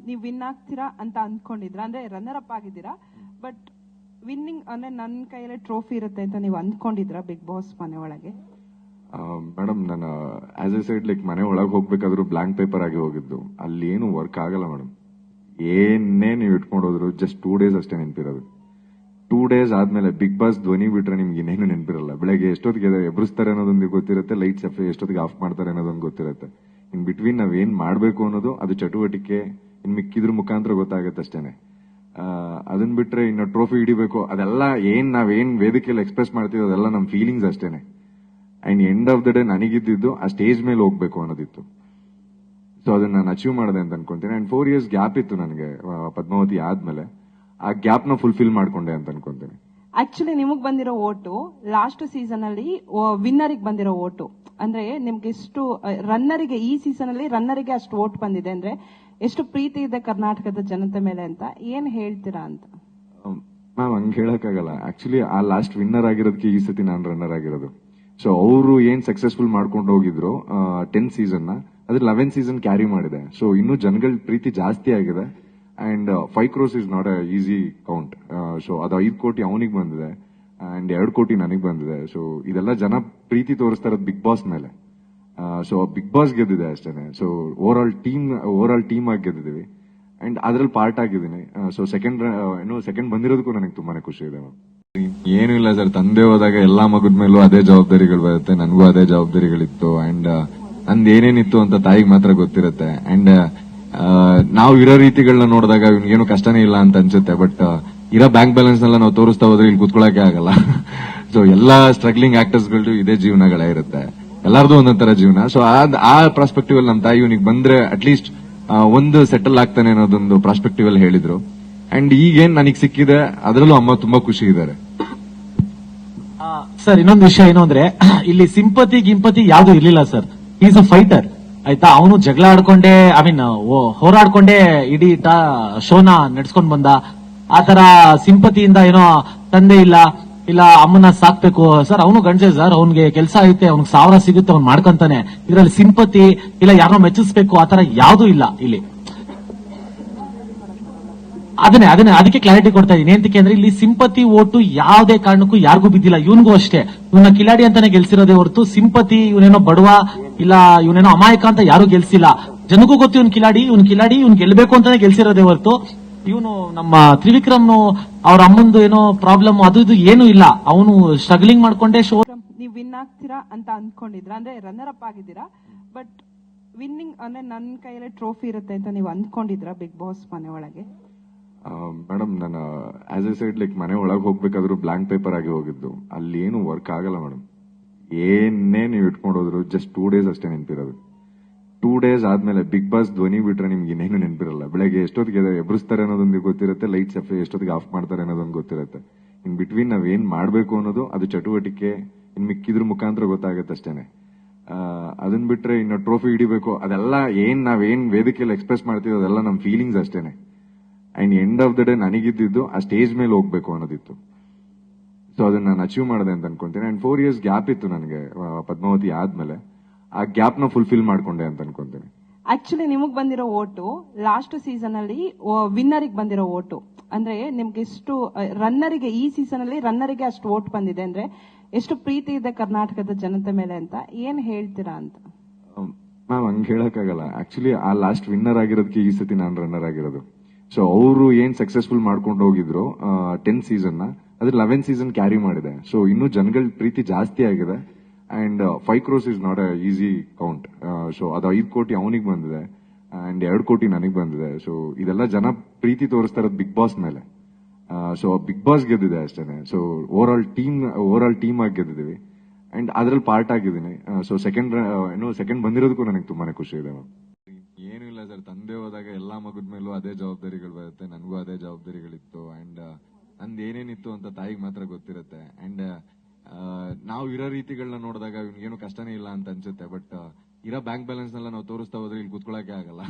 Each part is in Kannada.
ನೀವು ವಿನ್ ಆಗ್ತೀರಾ ಅಂತ ಅಂದ್ಕೊಂಡಿದ್ರ, ಅಂದ್ರೆ ರನ್ನರ್ ಅಪ್ ಆಗಿದ್ದೀರಾ, ಬಟ್ ವಿನ್ನಿಂಗ್ ಅಂದ್ರೆ ನನ್ನ ಕೈಯಲ್ಲಿ ಟ್ರೋಫಿ ಇರುತ್ತೆ ಅಂತ ನೀವು ಅಂದ್ಕೊಂಡಿದ್ರ ಬಿಗ್ ಬಾಸ್ ಮನೆ ಒಳಗೆ? ಮೇಡಮ್, ನಾನು ಆಸ್ ಎ ಸೈಡ್ ಲೈಕ್ ಮನೆ ಒಳಗೆ ಹೋಗ್ಬೇಕಾದ್ರೂ ಬ್ಲಾಂಕ್ ಪೇಪರ್ ಆಗಿ ಹೋಗಿದ್ದು. ಅಲ್ಲಿ ಏನು ವರ್ಕ್ ಆಗಲ್ಲ ಮೇಡಮ್. ಏನೇ ನೀವು ಇಟ್ಕೊಂಡು ಹೋದ್ರು ಜಸ್ಟ್ 2 days ಅಷ್ಟೇ ನೆನಪಿರೋದು. 2 days ಆದ್ಮೇಲೆ ಬಿಗ್ ಬಾಸ್ ಧ್ವನಿ ಬಿಟ್ರೆ ನಿಮ್ಗೆ ಇನ್ನೇನು ನೆನಪಿರಲ್ಲ. ಬೆಳಗ್ಗೆ ಎಷ್ಟೊತ್ತಿಗೆ ಎಬ್ರಿಸ್ತಾರೆ ಅನ್ನೋದೊಂದು ಗೊತ್ತಿರುತ್ತೆ, ಲೈಟ್ಸ್ ಎಷ್ಟೊತ್ತಿಗೆ ಆಫ್ ಮಾಡ್ತಾರೆ ಅನ್ನೋದೊಂದು ಗೊತ್ತಿರುತ್ತೆ. ಇನ್ ಬಿಟ್ವೀನ್ ನಾವ್ ಏನ್ ಮಾಡ್ಬೇಕು ಅನ್ನೋದು ಅದು ಚಟುವಟಿಕೆ ಇನ್ ಮಿಕ್ಕಿದ್ರ ಮುಖಾಂತರ ಗೊತ್ತಾಗತ್ತೆ ಅಷ್ಟೇನೆ. ಅದನ್ ಬಿಟ್ರೆ ಇನ್ನು ಟ್ರೋಫಿ ಹಿಡಿಬೇಕು ಅದೆಲ್ಲ ನಾವೇನ್ ವೇದಿಕೆಯಲ್ಲಿ ಎಕ್ಸ್ಪ್ರೆಸ್ ಮಾಡ್ತೀವಿ ಅದೆಲ್ಲ ನಮ್ ಫೀಲಿಂಗ್ಸ್ ಅಷ್ಟೇನೆ. And end of the day ನನಗಿದ್ದು ಆ ಸ್ಟೇಜ್ ಮೇಲೆ ಹೋಗ್ಬೇಕು ಅನ್ನೋದಿತ್ತು. ಸೊ ಅದನ್ನ ನಾನು ಅಚೀವ್ ಮಾಡಿದೆ ಅಂತ ಅನ್ಕೊಂತೀನಿ. ಅಂಡ್ 4 years ಗ್ಯಾಪ್ ಇತ್ತು ನನಗೆ ಪದ್ಮಾವತಿ ಆದ್ಮೇಲೆ. ಆ ಗ್ಯಾಪ್ ನ ಫುಲ್ಫಿಲ್ ಮಾಡ್ಕೊಂಡೆ ಅಂತ ಅನ್ಕೊಂತೀನಿ. ಆಕ್ಚುಲಿ ನಿಮಗ್ ಬಂದಿರೋ ಓಟು ಲಾಸ್ಟ್ ಸೀಸನ್ ಅಲ್ಲಿ ವಿನ್ನರಿಗೆ ಬಂದಿರೋ ಓಟು, ಅಂದ್ರೆ ನಿಮ್ಗೆ ಎಷ್ಟು ರನ್ನರಿಗೆ ಈ ಸೀಸನ್ ಅಲ್ಲಿ ರನ್ನರಿಗೆ ಅಷ್ಟು ಓಟ್ ಬಂದಿದೆ ಅಂದ್ರೆ ಎಷ್ಟು ಪ್ರೀತಿ ಇದೆ ಕರ್ನಾಟಕದ ಜನತೆ ಮೇಲೆ ಅಂತ ಏನ್ ಹೇಳ್ತೀರಾ ಅಂತ? ಮ್ಯಾಮ್, ಹಂಗ್ ಹೇಳಕ್ಕಾಗಲ್ಲ. ಆಕ್ಚುಲಿ ಆ ಲಾಸ್ಟ್ ವಿನ್ನರ್ ಆಗಿರೋದಕ್ಕೆ ಈ ಸತಿ ನಾನು ರನ್ನರ್ ಆಗಿರೋದು. ಸೊ ಅವರು ಏನ್ ಸಕ್ಸಸ್ಫುಲ್ ಮಾಡ್ಕೊಂಡು ಹೋಗಿದ್ರು 10th season ನ, ಅದ್ರ 11th season ಕ್ಯಾರಿ ಮಾಡಿದೆ. ಸೊ ಇನ್ನೂ ಜನಗಳ ಪ್ರೀತಿ ಜಾಸ್ತಿ ಆಗಿದೆ. And 5 crores is not a easy count. So ಅದು 5 ಕೋಟಿ ಅವನಿಗೆ ಬಂದಿದೆ ಅಂಡ್ 2 ಕೋಟಿ ನನಗೆ ಬಂದಿದೆ. ಸೊ ಇದೆಲ್ಲ ಜನ ಪ್ರೀತಿ ತೋರಿಸ್ತಾ ಇರೋದು ಬಿಗ್ ಬಾಸ್ ಮೇಲೆ. ಸೊ ಬಿಗ್ ಬಾಸ್ ಗೆದ್ದಿದೆ ಅಷ್ಟೇನೆ. ಸೊ ಓವರ್ ಆಲ್ ಟೀಮ್ ಆಗಿ ಗೆದ್ದಿದ್ದೀವಿ ಅಂಡ್ ಅದ್ರಲ್ಲಿ ಪಾರ್ಟ್ ಆಗಿದ್ದೀನಿ. ಸೊ ಸೆಕೆಂಡ್ ಬಂದಿರೋದಕ್ಕೂ ನನಗೆ ತುಂಬಾನೇ ಖುಷಿ ಇದೆ. ಏನು ಇಲ್ಲ ಸರ್, ತಂದೆ ಹೋದಾಗ ಎಲ್ಲಾ ಮಗದ ಮೇಲೂ ಅದೇ ಜವಾಬ್ದಾರಿಗಳು ಬರುತ್ತೆ. ನನಗೂ ಅದೇ ಜವಾಬ್ದಾರಿಗಳಿತ್ತು ಅಂಡ್ ನಂದು ಏನೇನಿತ್ತು ಅಂತ ತಾಯಿಗೆ ಮಾತ್ರ ಗೊತ್ತಿರುತ್ತೆ. ಅಂಡ್ ನಾವು ಇರೋ ರೀತಿಗಳನ್ನ ನೋಡಿದಾಗ ಏನು ಕಷ್ಟನೇ ಇಲ್ಲ ಅಂತ ಅನ್ಸುತ್ತೆ. ಬಟ್ ಇರೋ ಬ್ಯಾಂಕ್ ಬ್ಯಾಲೆನ್ಸ್ ನೆಲ್ಲ ನಾವು ತೋರಿಸ್ತಾ ಹೋದ್ರೆ ಇಲ್ಲಿ ಕೂತ್ಕೊಳ್ಳೋಕೆ ಆಗಲ್ಲ. ಸೊ ಎಲ್ಲಾ ಸ್ಟ್ರಗ್ಲಿಂಗ್ ಆಕ್ಟರ್ಸ್ ಗಳು ಇದೇ ಜೀವನಗಳೇ ಇರುತ್ತೆ, ಎಲ್ಲಾರ್ದು ಒಂದೊಂದರ ಜೀವನ. ಸೊ ಆ ಪ್ರಾಸ್ಪೆಕ್ಟಿವ್ ಅಲ್ಲಿ ನಮ್ಮ ತಾಯಿ ಇವನಿಗೆ ಬಂದ್ರೆ ಅಟ್ಲೀಸ್ಟ್ ಒಂದು ಸೆಟಲ್ ಆಗ್ತಾನೆ ಅನ್ನೋದೊಂದು ಪ್ರಾಸ್ಪೆಕ್ಟಿವ್ ಅಲ್ಲಿ ಹೇಳಿದ್ರು. ಅಂಡ್ ಈಗೇನ್ ನನಗೆ ಸಿಕ್ಕಿದೆ ಅದರಲ್ಲೂ ಅಮ್ಮ ತುಂಬಾ ಖುಷಿ ಇದ್ದಾರೆ. ಸರ್, ಇನ್ನೊಂದು ವಿಷಯ ಏನು ಅಂದ್ರೆ ಇಲ್ಲಿ ಸಿಂಪತಿ ಗಿಂಪತಿ ಯಾವ್ದು ಇರ್ಲಿಲ್ಲ ಸರ್. ಈಸ್ ಅ ಫೈಟರ್, ಆಯ್ತಾ. ಅವನು ಜಗಳ ಆಡ್ಕೊಂಡೆ, ಹೋರಾಡ್ಕೊಂಡೆ ಇಡೀ ಶೋನ ನಡ್ಸ್ಕೊಂಡ್ ಬಂದ. ಆತರ ಸಿಂಪತಿಯಿಂದ ಏನೋ ತಂದೆ ಇಲ್ಲ ಅಮ್ಮನ ಸಾಕ್ಬೇಕು ಸರ್. ಅವನು ಗಂಡಸೆ ಸರ್, ಅವ್ನಿಗೆ ಕೆಲಸ ಐತೆ, ಅವ್ನಿಗೆ 1000 ಸಿಗುತ್ತೆ, ಅವ್ನು ಮಾಡ್ಕೊಂತಾನೆ. ಇದ್ರಲ್ಲಿ ಸಿಂಪತಿ ಇಲ್ಲ ಯಾರನ್ನೋ ಮೆಚ್ಚಿಸ್ಬೇಕು ಆತರ ಯಾವ್ದು ಇಲ್ಲ ಇಲ್ಲಿ. ಅದಕ್ಕೆ ಕ್ಲಾರಿಟಿ ಕೊಡ್ತಾ ಇದೀನಿ. ಎಂತಕ್ಕೆ ಅಂದ್ರೆ ಇಲ್ಲಿ ಸಿಂಪತಿ ಓಟು ಯಾವುದೇ ಕಾರಣಕ್ಕೂ ಯಾರಿಗೂ ಬಿದ್ದಿಲ್ಲ. ಇವನ್ಗೂ ಅಷ್ಟೇ, ಇವನ್ನ ಕಿಲಾಡಿ ಅಂತಾನೆ ಗೆಲ್ಸಿರೋದೇ ಹೊರತು ಸಿಂಪತಿ ಇವನೇನೋ ಬಡವ ಇಲ್ಲ ಇವನೇನೋ ಅಮಾಯಕ ಅಂತ ಯಾರು ಗೆಲ್ಸಿಲ್ಲ. ಜನಕ್ಕೂ ಗೊತ್ತು ಇವ್ನ್ ಕಿಲಾಡಿ ಇವ್ನ್ ಗೆಲ್ಬೇಕು ಅಂತಾನೆ ಗೆಲ್ಸಿರೋದೇ ಹೊರತು ಇವನು ನಮ್ಮ ತ್ರಿವಿಕ್ರಮ್ ಅವ್ರ ಅಮ್ಮಂದು ಏನೋ ಪ್ರಾಬ್ಲಮ್ ಅದು ಇದು ಏನು ಇಲ್ಲ. ಅವನು ಸ್ಟ್ರಗ್ಲಿಂಗ್ ಮಾಡ್ಕೊಂಡೆ ಶೋ. ನೀವು ವಿನ್ ಆಗ್ತೀರಾ ಅಂತ ಅಂದ್ಕೊಂಡಿದ್ರ, ಅಂದ್ರೆ ರನ್ನರ್ ಅಪ್ ಆಗಿದ್ದೀರಾ, ಬಟ್ ವಿನ್ನಿಂಗ್ ಅಂದ್ರೆ ನನ್ನ ಕೈಯಲ್ಲಿ ಟ್ರೋಫಿ ಇರುತ್ತೆ ಅಂತ ನೀವು ಅಂದ್ಕೊಂಡಿದ್ರ ಬಿಗ್ ಬಾಸ್ ಮನೆ ಒಳಗೆ? ಮೇಡಮ್, ನಾನು ಆಸ್ ಎ ಸೈಡ್ ಲೈಕ್ ಮನೆ ಒಳಗೆ ಹೋಗ್ಬೇಕಾದ್ರೂ ಬ್ಲಾಂಕ್ ಪೇಪರ್ ಆಗಿ ಹೋಗಿದ್ದು. ಅಲ್ಲಿ ಏನು ವರ್ಕ್ ಆಗಲ್ಲ ಮೇಡಮ್. ಏನೇ ನೀವು ಇಟ್ಕೊಂಡು ಹೋದ್ರು ಜಸ್ಟ್ 2 days ಅಷ್ಟೇ ನೆನಪಿರೋದು. 2 days ಆದ್ಮೇಲೆ ಬಿಗ್ ಬಾಸ್ ಧ್ವನಿ ಬಿಟ್ರೆ ನಿಮ್ಗೆ ಇನ್ನೇನು ನೆನಪಿರಲ್ಲ. ಬೆಳಗ್ಗೆ ಎಷ್ಟೊತ್ತಿಗೆ ಎಬ್ರಿಸ್ತಾರೆ ಅನ್ನೋದೊಂದು ಗೊತ್ತಿರುತ್ತೆ, ಲೈಟ್ಸ್ ಎಷ್ಟೊತ್ತಿಗೆ ಆಫ್ ಮಾಡ್ತಾರೆ ಅನ್ನೋದೊಂದು ಗೊತ್ತಿರುತ್ತೆ. ಇನ್ ಬಿಟ್ವೀನ್ ನಾವ್ ಏನ್ ಮಾಡ್ಬೇಕು ಅನ್ನೋದು ಅದು ಚಟುವಟಿಕೆ ಇನ್ ಮಿಕ್ಕಿದ್ರ ಮುಖಾಂತರ ಗೊತ್ತಾಗತ್ತೆ ಅಷ್ಟೇನೆ. ಅದನ್ ಬಿಟ್ರೆ ಇನ್ನು ಟ್ರೋಫಿ ಹಿಡಿಬೇಕು ಅದೆಲ್ಲ ನಾವೇನ್ ವೇದಿಕೆಯಲ್ಲಿ ಎಕ್ಸ್ಪ್ರೆಸ್ ಮಾಡ್ತೀವಿ ಅದೆಲ್ಲ ನಮ್ ಫೀಲಿಂಗ್ಸ್ ಅಷ್ಟೇನೆ. And end of the day ನನಗಿದ್ದು ಆ ಸ್ಟೇಜ್ ಮೇಲೆ ಹೋಗ್ಬೇಕು ಅನ್ನೋದಿತ್ತು. ಸೊ ಅದನ್ನ ನಾನು ಅಚೀವ್ ಮಾಡಿದೆ ಅಂತ ಅನ್ಕೊಂತೀನಿ. ಅಂಡ್ 4 years ಗ್ಯಾಪ್ ಇತ್ತು ನನಗೆ ಪದ್ಮಾವತಿ ಆದ್ಮೇಲೆ. ಆ ಗ್ಯಾಪ್ ನ ಫುಲ್ಫಿಲ್ ಮಾಡ್ಕೊಂಡೆ ಅಂತ ಅನ್ಕೊಂತೀನಿ. ಆಕ್ಚುಲಿ ನಿಮಗ್ ಬಂದಿರೋ ಓಟು ಲಾಸ್ಟ್ ಸೀಸನ್ ಅಲ್ಲಿ ವಿನ್ನರಿಗೆ ಬಂದಿರೋ ಓಟು, ಅಂದ್ರೆ ನಿಮ್ಗೆ ಎಷ್ಟು ರನ್ನರಿಗೆ ಈ ಸೀಸನ್ ಅಲ್ಲಿ ರನ್ನರಿಗೆ ಅಷ್ಟು ಓಟ್ ಬಂದಿದೆ ಅಂದ್ರೆ ಎಷ್ಟು ಪ್ರೀತಿ ಇದೆ ಕರ್ನಾಟಕದ ಜನತೆ ಮೇಲೆ ಅಂತ ಏನ್ ಹೇಳ್ತೀರಾ ಅಂತ? ಮ್ಯಾಮ್, ಹಂಗ್ ಹೇಳಕ್ಕಾಗಲ್ಲ. ಆಕ್ಚುಲಿ ಆ ಲಾಸ್ಟ್ ವಿನ್ನರ್ ಆಗಿರೋದಕ್ಕೆ ಈ ಸತಿ ನಾನು ರನ್ನರ್ ಆಗಿರೋದು. ಸೊ ಅವರು ಏನ್ ಸಕ್ಸಸ್ಫುಲ್ ಮಾಡ್ಕೊಂಡು ಹೋಗಿದ್ರು 10th season ನ, ಅದ್ರ 11th season ಕ್ಯಾರಿ ಮಾಡಿದೆ. ಸೊ ಇನ್ನೂ ಜನಗಳ ಪ್ರೀತಿ ಜಾಸ್ತಿ ಆಗಿದೆ. And 5 crores is not a easy count. So ಅದು 5 ಕೋಟಿ ಅವನಿಗೆ ಬಂದಿದೆ ಅಂಡ್ 2 ಕೋಟಿ ನನಗೆ ಬಂದಿದೆ. ಸೊ ಇದೆಲ್ಲ ಜನ ಪ್ರೀತಿ ತೋರಿಸ್ತಾ ಇರೋದು ಬಿಗ್ ಬಾಸ್ ಮೇಲೆ. ಸೊ ಬಿಗ್ ಬಾಸ್ ಗೆದ್ದಿದೆ ಅಷ್ಟೇನೆ. ಸೊ ಓವರ್ ಆಲ್ ಟೀಮ್ ಆಗಿ ಗೆದ್ದಿದ್ದೀವಿ ಅಂಡ್ ಅದ್ರಲ್ಲಿ ಪಾರ್ಟ್ ಆಗಿದ್ದೀನಿ. ಸೊ ಸೆಕೆಂಡ್ ಬಂದಿರೋದಕ್ಕೂ ನನಗೆ ತುಂಬಾನೇ ಖುಷಿ ಇದೆ. ಏನು ಇಲ್ಲ ಸರ್, ತಂದೆ ಹೋದಾಗ ಎಲ್ಲಾ ಮಗದ ಮೇಲೂ ಅದೇ ಜವಾಬ್ದಾರಿಗಳು ಬರುತ್ತೆ. ನನಗೂ ಅದೇ ಜವಾಬ್ದಾರಿಗಳಿತ್ತು ಅಂಡ್ ನಂದು ಏನೇನಿತ್ತು ಅಂತ ತಾಯಿಗೆ ಮಾತ್ರ ಗೊತ್ತಿರುತ್ತೆ. ಅಂಡ್ ನಾವು ಇರೋ ರೀತಿಗಳನ್ನ ನೋಡಿದಾಗ ಏನು ಕಷ್ಟನೇ ಇಲ್ಲ ಅಂತ ಅನ್ಸುತ್ತೆ. ಬಟ್ ಇರೋ ಬ್ಯಾಂಕ್ ಬ್ಯಾಲೆನ್ಸ್ ನೆಲ್ಲ ನಾವು ತೋರಿಸ್ತಾ ಹೋದ್ರೆ ಇಲ್ಲಿ ಕೂತ್ಕೊಳ್ಳೋಕೆ ಆಗಲ್ಲ.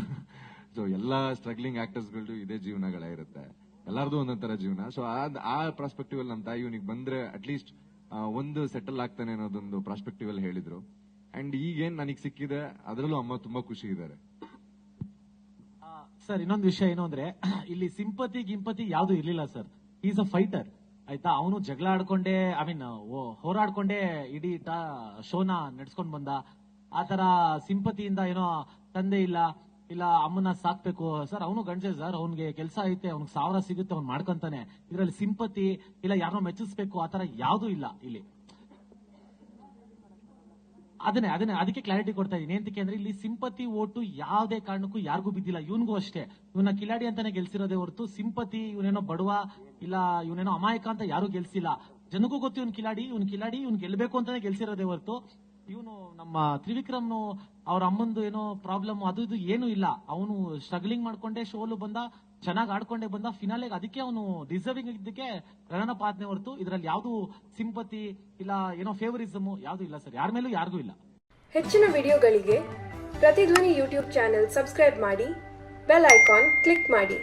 ಸೊ ಎಲ್ಲಾ ಸ್ಟ್ರಗ್ಲಿಂಗ್ ಆಕ್ಟರ್ಸ್ ಗಳು ಇದೇ ಜೀವನಗಳೇ ಇರುತ್ತೆ, ಎಲ್ಲಾರ್ದು ಒಂದೊಂದರ ಜೀವನ. ಸೊ ಆ ಪ್ರಾಸ್ಪೆಕ್ಟಿವ್ ಅಲ್ಲಿ ನಮ್ಮ ತಾಯಿ ಇವನಿಗೆ ಬಂದ್ರೆ ಅಟ್ಲೀಸ್ಟ್ ಒಂದು ಸೆಟಲ್ ಆಗ್ತಾನೆ ಅನ್ನೋದೊಂದು ಪ್ರಾಸ್ಪೆಕ್ಟಿವ್ ಅಲ್ಲಿ ಹೇಳಿದ್ರು. ಅಂಡ್ ಈಗೇನ್ ನನಗೆ ಸಿಕ್ಕಿದೆ ಅದರಲ್ಲೂ ಅಮ್ಮ ತುಂಬಾ ಖುಷಿ ಇದ್ದಾರೆ. ಸರ್ ಇನ್ನೊಂದು ವಿಷಯ ಏನು ಅಂದ್ರೆ ಇಲ್ಲಿ ಸಿಂಪತಿ ಗಿಂಪತಿ ಯಾವ್ದು ಇರ್ಲಿಲ್ಲ ಸರ್. ಈಸ್ ಅ ಫೈಟರ್ ಆಯ್ತಾ. ಅವನು ಜಗಳ ಆಡ್ಕೊಂಡೆ ಹೋರಾಡ್ಕೊಂಡೆ ಇಡೀ ಶೋನ ನಡ್ಸ್ಕೊಂಡ್ ಬಂದ. ಆತರ ಸಿಂಪತಿಯಿಂದ ಏನೋ ತಂದೆ ಇಲ್ಲ ಅಮ್ಮನ ಸಾಕ್ಬೇಕು ಸರ್. ಅವನು ಗಂಡಸೆ ಸರ್, ಅವ್ನಿಗೆ ಕೆಲಸ ಐತೆ, ಅವ್ನಿಗೆ 1000 ಸಿಗುತ್ತೆ, ಅವ್ನು ಮಾಡ್ಕೊಂತಾನೆ. ಇದ್ರಲ್ಲಿ ಸಿಂಪತಿ ಇಲ್ಲ ಯಾರನ್ನೋ ಮೆಚ್ಚಿಸ್ಬೇಕು ಆತರ ಯಾವ್ದು ಇಲ್ಲ ಇಲ್ಲಿ. ಅದಕ್ಕೆ ಕ್ಲಾರಿಟಿ ಕೊಡ್ತಾ ಇದೀನಿ. ಎಂತಕ್ಕೆ ಅಂದ್ರೆ ಇಲ್ಲಿ ಸಿಂಪತಿ ಓಟು ಯಾವ್ದೇ ಕಾರಣಕ್ಕೂ ಯಾರಿಗೂ ಬಿದ್ದಿಲ್ಲ. ಇವನ್ಗೂ ಅಷ್ಟೇ, ಇವನ ಕಿಲಾಡಿ ಅಂತಾನೆ ಗೆಲ್ಸಿರೋದೇ ಹೊರತು ಸಿಂಪತಿ ಇವನೇನೋ ಬಡವ ಇಲ್ಲ ಇವನೇನೋ ಅಮಾಯಕ ಅಂತ ಯಾರು ಗೆಲ್ಸಿಲ್ಲ. ಜನಗೂ ಗೊತ್ತು ಇವನ್ ಕಿಲಾಡಿ ಇವ್ನ್ ಗೆಲ್ಬೇಕು ಅಂತಾನೆ ಗೆಲ್ಸಿರೋದೇ ಹೊರತು ಇವನು ನಮ್ಮ ತ್ರಿವಿಕ್ರಮ್ನು ಅವ್ರ ಅಮ್ಮಂದು ಏನೋ ಪ್ರಾಬ್ಲಮ್ ಅದು ಇದು ಏನು ಇಲ್ಲ. ಅವನು ಸ್ಟ್ರಗ್ಲಿಂಗ್ ಮಾಡ್ಕೊಂಡೆ ಶೋಲು ಬಂದ, ಚೆನ್ನಾಗಿ ಆಡ್ಕೊಂಡೆ ಬಂದ ಫಿನಾಲೆಗೆ. ಅದಕ್ಕೆ ಅವನು ಡಿಸರ್ವಿಂಗ್ ಇದ್ದಕ್ಕೆ ರನ್ನರ್ ಅಪ್ ಆದ್ನೆ ಹೊರತು ಇದ್ರಲ್ಲಿ ಯಾವ್ದು ಸಿಂಪತಿ ಇಲ್ಲ ಏನೋ ಫೇವರಿಸಮ್ ಯಾವ್ದು ಇಲ್ಲ ಸರ್. ಯಾರ ಮೇಲೂ ಯಾರಿಗೂ ಇಲ್ಲ. ಹೆಚ್ಚಿನ ವಿಡಿಯೋಗಳಿಗೆ ಪ್ರತಿಧ್ವನಿ ಯೂಟ್ಯೂಬ್ ಚಾನೆಲ್ ಸಬ್ಸ್ಕ್ರೈಬ್ ಮಾಡಿ, ಬೆಲ್ ಐಕಾನ್ ಕ್ಲಿಕ್ ಮಾಡಿ.